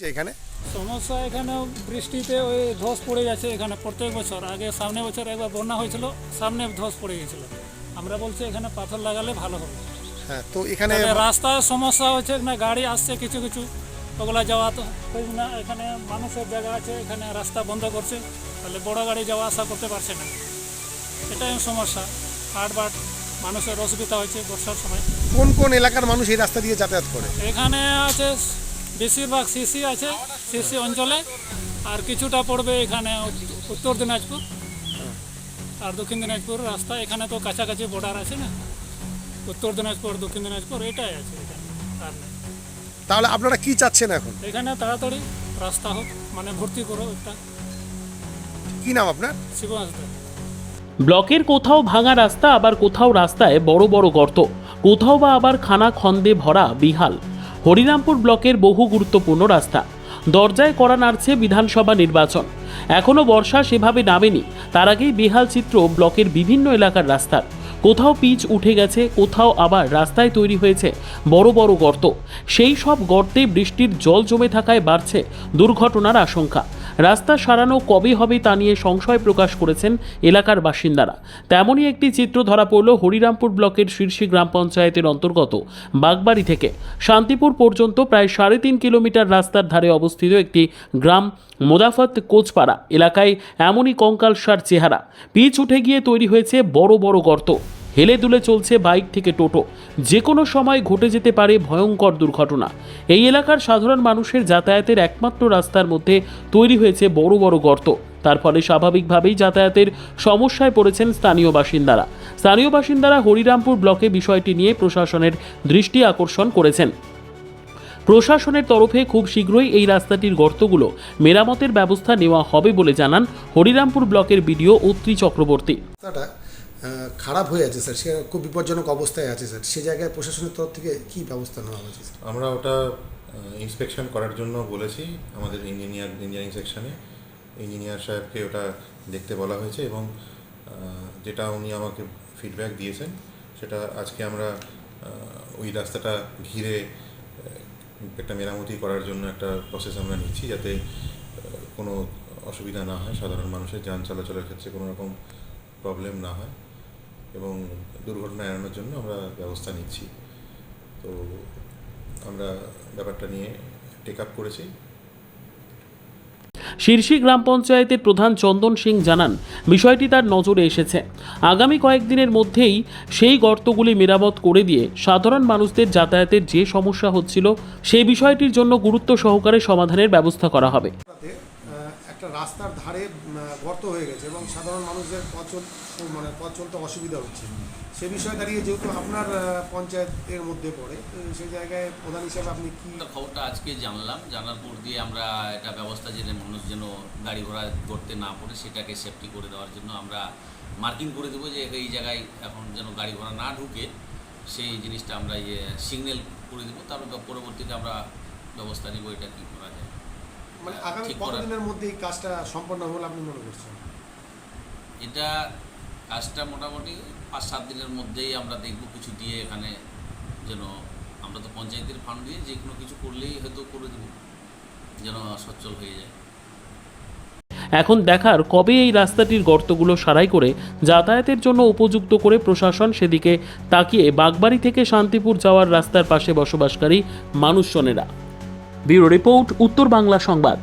এখানে সমস্যা এখানে বৃষ্টিতে ওই ধস পড়ে যাচ্ছে এখানে প্রত্যেক বছর। আগে সামনে বছর একবার বন্যা হয়েছিল, সামনে ধস পড়ে গেছিল। আমরা বলছি এখানে পাথর লাগালে ভালো হবে। হ্যাঁ, তো এখানে রাস্তায় সমস্যা হচ্ছে না, গাড়ি আসছে কিছু কিছু, ওগুলা যাওয়া তো হয় না। এখানে মানুষের জায়গা আছে, এখানে রাস্তা বন্ধ করছে, তাহলে বড় গাড়ি যাওয়া আসা করতে পারছে না। এটাই সমস্যা। হাটবাট মানুষের অসুবিধা হয়েছে বর্ষার সময়। কোন কোন এলাকার মানুষ এই রাস্তা দিয়ে যাতায়াত করে? এখানে আছে বেশিরভাগ সিসি আছে, সিসি অঞ্চলে, আর কিছুটা পড়বে এখানে উত্তর দিনাজপুর আর দক্ষিণ দিনাজপুর রাস্তা। এখানে তো কাছাকাছি বর্ডার আছে না, উত্তর দিনাজপুর দক্ষিণ দিনাজপুর এটাই আছে এখানে, আর নেই। তাহলে আপনারা কি চাচ্ছেন এখন? এখানে তাড়াতাড়ি রাস্তা হোক, মানে ভর্তি করো একটা। কি নাম আপনার? শিব হাসদা। ব্লকের কোথাও ভাঙা রাস্তা, আবার কোথাও রাস্তায় বড় বড় গর্ত, কোথাও বা আবার খানা খন্দে ভরা বিহাল। হরিরামপুর ব্লকের বহু গুরুত্বপূর্ণ রাস্তা। দরজায় কড়া নাড়ছে বিধানসভা নির্বাচন, এখনও বর্ষা সেভাবে নামেনি, তার আগেই বেহাল চিত্র ব্লকের বিভিন্ন এলাকার রাস্তার। কোথাও পিচ উঠে গেছে, কোথাও আবার রাস্তায় তৈরি হয়েছে বড় বড় গর্ত। সেই সব গর্তে বৃষ্টির জল জমে থাকায় বাড়ছে দুর্ঘটনার আশঙ্কা। রাস্তা সারানো কবে হবে তা নিয়ে সংশয় প্রকাশ করেছেন এলাকার বাসিন্দারা। তেমনই একটি চিত্র ধরা পড়ল হরিরামপুর ব্লকের শীর্ষী গ্রাম পঞ্চায়েতের অন্তর্গত বাগবাড়ি থেকে শান্তিপুর পর্যন্ত প্রায় 3.5 কিলোমিটার রাস্তার ধারে অবস্থিত একটি গ্রাম মোদাফত কোচপাড়া এলাকায় এমনই কঙ্কালসার চেহারা। পিচ উঠে গিয়ে তৈরি হয়েছে বড় বড় গর্ত, হেলে দুলে চলছে বাইক থেকে টোটো। যে কোনো সময় ঘটে যেতে পারে ভয়ঙ্কর দুর্ঘটনা। এই এলাকার সাধারণ মানুষের যাতায়াতের একমাত্র রাস্তার মধ্যে তৈরি হয়েছে বড় বড় গর্ত। তার ফলে স্বাভাবিকভাবেই যাতায়াতের সমস্যায় পড়েছেন স্থানীয় বাসিন্দারা হরিরামপুর ব্লকে বিষয়টি নিয়ে প্রশাসনের দৃষ্টি আকর্ষণ করেছেন। প্রশাসনের তরফে খুব শীঘ্রই এই রাস্তাটির গর্তগুলো মেরামতের ব্যবস্থা নেওয়া হবে বলে জানান হরিরামপুর ব্লকের বিডিও অত্রি চক্রবর্তী। রাস্তাটা খারাপ হয়ে আছে স্যার, সে খুব বিপজ্জনক অবস্থায় আছে স্যার। সে জায়গায় প্রশাসনের তরফ থেকে কি ব্যবস্থা নেওয়া হয়েছে স্যার? আমরা ওটা ইন্সপেকশন করার জন্য বলেছি আমাদের ইঞ্জিনিয়ারিং সেকশনে। ইঞ্জিনিয়ার সাহেবকে ওটা দেখতে বলা হয়েছে এবং যেটা উনি আমাকে ফিডব্যাক দিয়েছেন সেটা আজকে আমরা ওই রাস্তাটা ঘিরে একটা মেরামতি করার জন্য একটা প্রসেস আমরা নিচ্ছি, যাতে কোনো অসুবিধা না হয়, সাধারণ মানুষের যান চলাচলের ক্ষেত্রে কোনো রকম প্রবলেম না হয় এবং দুর্ঘটনা এড়ানোর জন্য আমরা ব্যবস্থা নিচ্ছি। তো আমরা ব্যাপারটা নিয়ে টেক আপ করেছি। শীর্ষী গ্রাম পঞ্চায়েতের প্রধান চন্দন সিং জানান, বিষয়টি তার নজরে এসেছে। আগামী কয়েকদিনের মধ্যেই সেই গর্তগুলি মেরামত করে দিয়ে সাধারণ মানুষদের যাতায়াতের যে সমস্যা হচ্ছিল সেই বিষয়টির জন্য গুরুত্ব সহকারে সমাধানের ব্যবস্থা করা হবে। একটা রাস্তার ধারে গর্ত হয়ে গেছে এবং সাধারণ মানুষদের পথ চলতে অসুবিধা হচ্ছে। সে বিষয়ে দাঁড়িয়ে যেহেতু আপনার পঞ্চায়েতের মধ্যে পড়ে, সেই জায়গায় প্রধান হিসাবে আপনি কি খবরটা আজকে জানলাম, জানার পর দিয়ে আমরা একটা ব্যবস্থা যেন মানুষ যেন গাড়ি ঘোড়া করতে না পড়ে সেটাকে সেফটি করে দেওয়ার জন্য আমরা মার্কিং করে দেবো যে এই জায়গায় এখন যেন গাড়ি ঘোড়া না ঢুকে, সেই জিনিসটা আমরা সিগন্যাল করে দেবো। তারপর পরবর্তীতে আমরা ব্যবস্থা নিব এটা কী করা যায়। মানে আগামী কতদিনের মধ্যে এই কাজটা সম্পন্ন হল আপনি মনে করছেন? এটা কাজটা মোটামুটি 5-7 দিনের মধ্যেই আমরা দেখব কিছু দিয়ে এখানে, যেন আমরা তো পঞ্চায়েতের ফান্ড দিয়ে যে কোনো কিছু করলেই হয়তো করে দেব, যেন সচ্ছল হয়ে যায়। এখন দেখার কবে এই রাস্তাটির গর্তগুলো সারাই করে যাতায়াতের জন্য উপযুক্ত করে প্রশাসন সেদিকে তাকিয়ে বাগবাড়ি থেকে শান্তিপুর যাওয়ার রাস্তার পাশে বসবাসকারী মানুষজনেরা। ব্যুরো রিপোর্ট, উত্তর বাংলা সংবাদ।